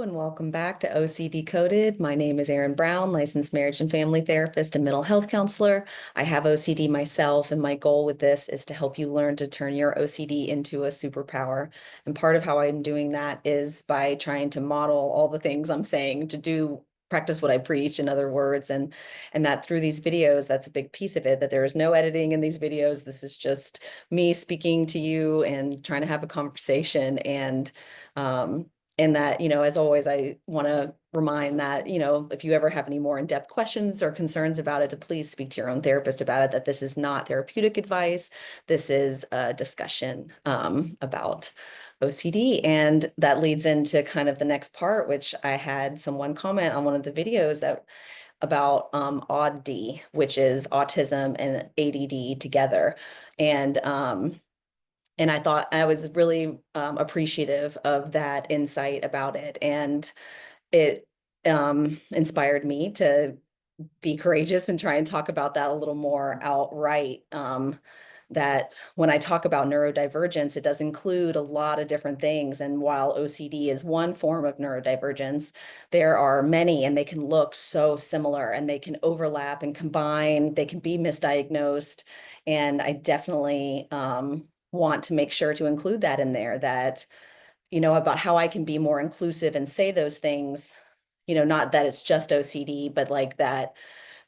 and welcome back to OCD Coded. My name is Erin Brown, licensed marriage and family therapist and mental health counselor. I have OCD myself, and my goal with this is to help you learn to turn your OCD into a superpower. And part of how I'm doing that is by trying to model all the things I'm saying, to do practice what I preach, in other words, and that through these videos, that's a big piece of it, that there is no editing in these videos. This is just me speaking to you and trying to have a conversation. And that, as always, I want to remind that, if you ever have any more in-depth questions or concerns about it, to please speak to your own therapist about it, that this is not therapeutic advice. This is a discussion about OCD. And that leads into kind of the next part, which I had someone comment on one of the videos that about AUD, which is autism and ADD together. And I thought I was really appreciative of that insight about it. And it inspired me to be courageous and try and talk about that a little more outright. That when I talk about neurodivergence, it does include a lot of different things. And while OCD is one form of neurodivergence, there are many, and they can look so similar and they can overlap and combine. They can be misdiagnosed. And I definitely want to make sure to include that in there, that, about how I can be more inclusive and say those things, not that it's just OCD, but like that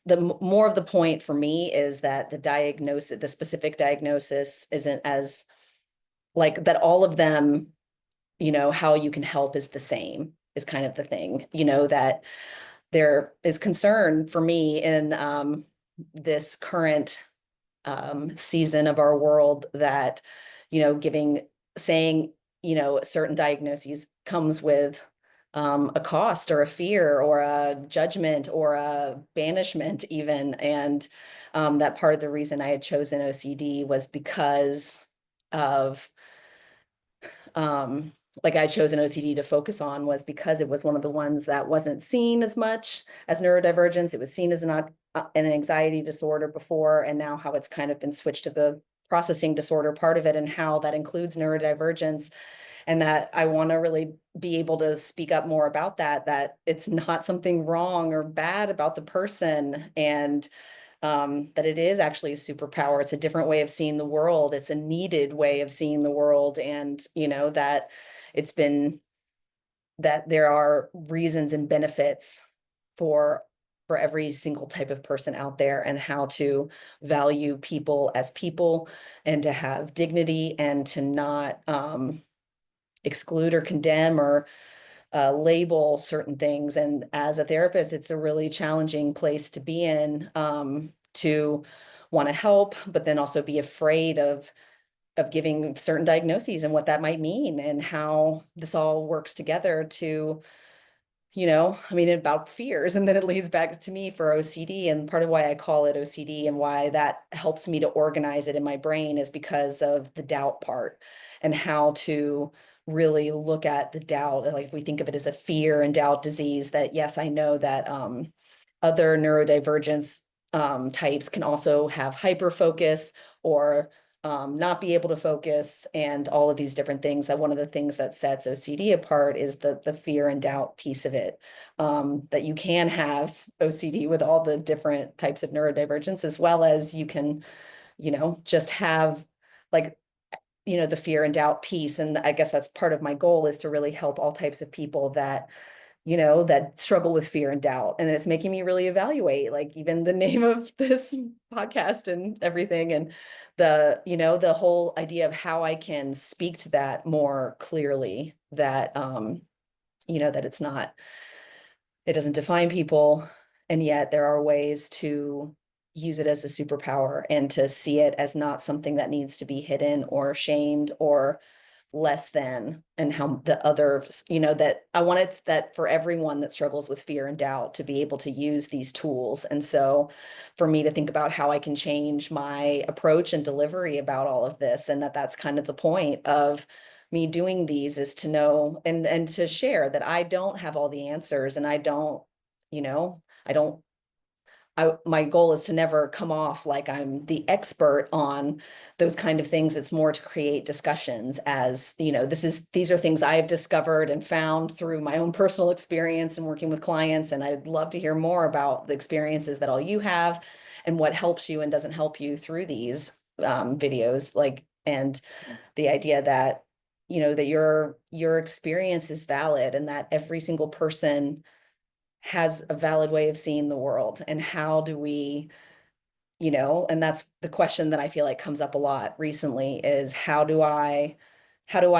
the more of the point for me is that the specific diagnosis isn't as like that all of them, how you can help is the same, is kind of the thing, that there is concern for me in this current season of our world that, saying, certain diagnoses comes with a cost or a fear or a judgment or a banishment even. And that part of the reason I had chosen OCD was because of like I chose an OCD to focus on was because it was one of the ones that wasn't seen as much as neurodivergence. It was seen as an anxiety disorder before, and now how it's kind of been switched to the processing disorder part of it, and how that includes neurodivergence. And that I want to really be able to speak up more about that it's not something wrong or bad about the person, and that it is actually a superpower. It's a different way of seeing the world. It's a needed way of seeing the world. And, that it's been, that there are reasons and benefits for every single type of person out there, and how to value people as people, and to have dignity, and to not exclude or condemn or label certain things. And as a therapist, it's a really challenging place to be in, to want to help, but then also be afraid of giving certain diagnoses and what that might mean, and how this all works together to, about fears. And then it leads back to me for OCD, and part of why I call it OCD and why that helps me to organize it in my brain is because of the doubt part, and how to really look at the doubt. Like if we think of it as a fear and doubt disease, that yes, I know that other neurodivergence types can also have hyper focus or not be able to focus, and all of these different things. That one of the things that sets OCD apart is the fear and doubt piece of it. That you can have OCD with all the different types of neurodivergence, as well as you can, just have like, the fear and doubt piece. And I guess that's part of my goal, is to really help all types of people that, that struggle with fear and doubt. And it's making me really evaluate, like, even the name of this podcast and everything. And the whole idea of how I can speak to that more clearly, that, that it doesn't define people. And yet there are ways to use it as a superpower, and to see it as not something that needs to be hidden or shamed or less than. And how the others, that I want it, that for everyone that struggles with fear and doubt, to be able to use these tools. And so for me to think about how I can change my approach and delivery about all of this, and that's kind of the point of me doing these, is to know and to share that I don't have all the answers, and I don't my goal is to never come off like I'm the expert on those kind of things. It's more to create discussions as, these are things I've discovered and found through my own personal experience and working with clients. And I'd love to hear more about the experiences that all you have and what helps you and doesn't help you through these videos. And the idea that, that your experience is valid and that every single person has a valid way of seeing the world. And how do we, and that's the question that I feel like comes up a lot recently is how do I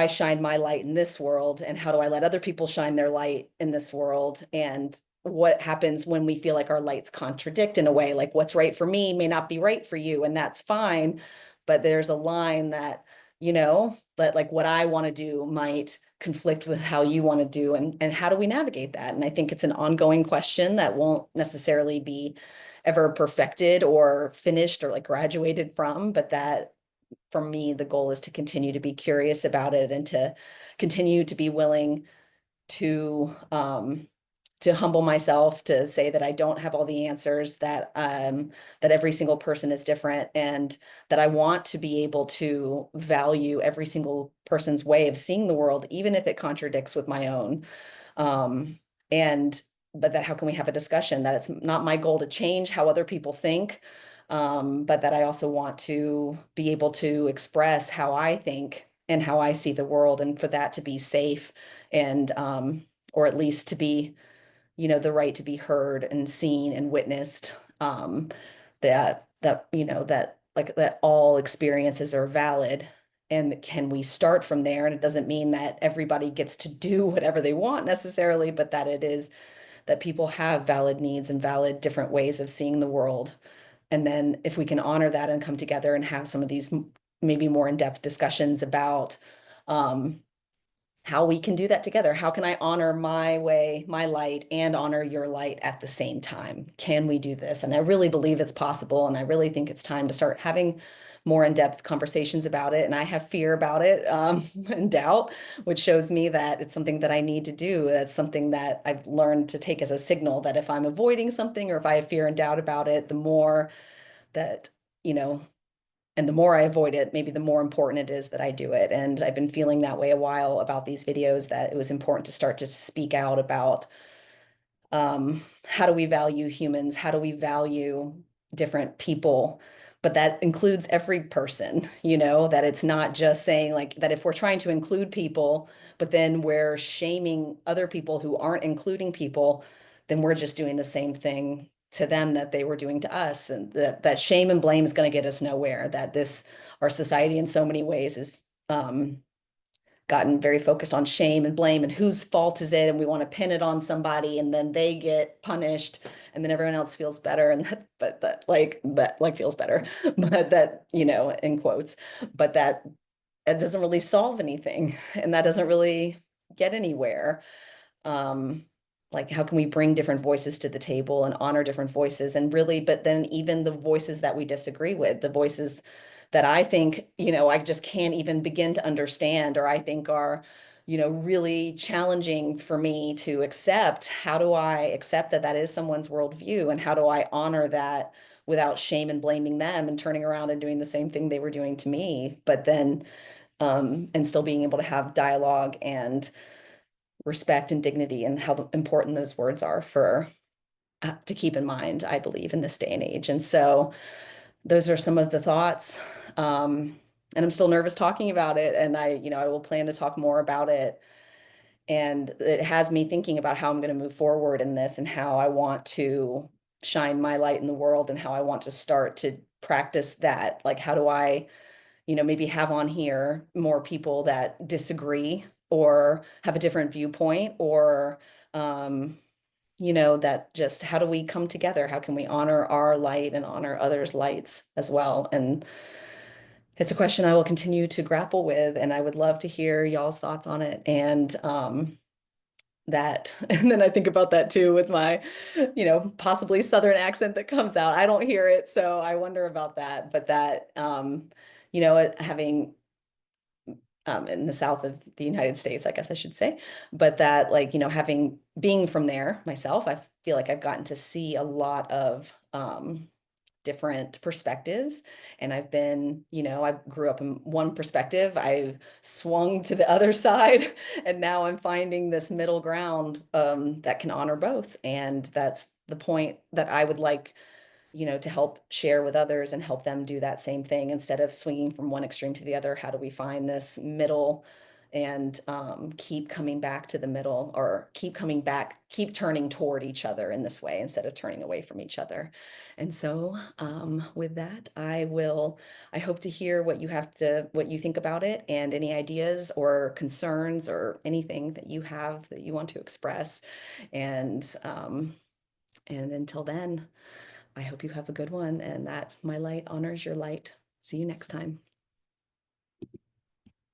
shine my light in this world? And how do I let other people shine their light in this world? And what happens when we feel like our lights contradict in a way, like what's right for me may not be right for you, and that's fine. But there's a line that, that like what I want to do might conflict with how you want to do, and how do we navigate that? And I think it's an ongoing question that won't necessarily be ever perfected or finished or like graduated from, but that for me, the goal is to continue to be curious about it and to continue to be willing to humble myself, to say that I don't have all the answers, that every single person is different, and that I want to be able to value every single person's way of seeing the world, even if it contradicts with my own. And but that how can we have a discussion that it's not my goal to change how other people think, but that I also want to be able to express how I think and how I see the world, and for that to be safe and or at least to be, the right to be heard and seen and witnessed, that all experiences are valid. And can we start from there? And it doesn't mean that everybody gets to do whatever they want necessarily, but that it is that people have valid needs and valid different ways of seeing the world. And then if we can honor that and come together and have some of these maybe more in-depth discussions about how we can do that together. How can I honor my way, my light, and honor your light at the same time? Can we do this? And I really believe it's possible. And I really think it's time to start having more in-depth conversations about it. And I have fear about it and doubt, which shows me that it's something that I need to do. That's something that I've learned to take as a signal that if I'm avoiding something or if I have fear and doubt about it, the more that, and the more I avoid it, maybe the more important it is that I do it. And I've been feeling that way a while about these videos, that it was important to start to speak out about how do we value humans? How do we value different people? But that includes every person, that it's not just saying like that if we're trying to include people, but then we're shaming other people who aren't including people, then we're just doing the same thing to them that they were doing to us. And that shame and blame is going to get us nowhere, that our society in so many ways is gotten very focused on shame and blame and whose fault is it, and we want to pin it on somebody and then they get punished and then everyone else feels better, and that feels better, but that, in quotes, but that it doesn't really solve anything, and that doesn't really get anywhere. Like how can we bring different voices to the table and honor different voices, and really, but then even the voices that we disagree with, the voices that I think, I just can't even begin to understand, or I think are, really challenging for me to accept. How do I accept that that is someone's worldview? And how do I honor that without shame and blaming them and turning around and doing the same thing they were doing to me, but then, and still being able to have dialogue and respect and dignity, and how important those words are for to keep in mind, I believe, in this day and age. And so those are some of the thoughts. And I'm still nervous talking about it. And I will plan to talk more about it. And it has me thinking about how I'm going to move forward in this and how I want to shine my light in the world and how I want to start to practice that. Like, how do I, maybe have on here more people that disagree or have a different viewpoint, or, that just how do we come together? How can we honor our light and honor others' lights as well? And it's a question I will continue to grapple with, and I would love to hear y'all's thoughts on it. And and then I think about that too with my, possibly Southern accent that comes out. I don't hear it, so I wonder about that. But that, having in the South of the United States, I guess I should say, but that being from there myself, I feel like I've gotten to see a lot of different perspectives. And I've been, I grew up in one perspective, I've swung to the other side, and now I'm finding this middle ground that can honor both. And that's the point that I would like, to help share with others and help them do that same thing instead of swinging from one extreme to the other. How do we find this middle and keep coming back to the middle, or keep coming back, keep turning toward each other in this way instead of turning away from each other. And so with that, I hope to hear what you think about it, and any ideas or concerns or anything that you have that you want to express. And until then, I hope you have a good one and that my light honors your light. See you next time.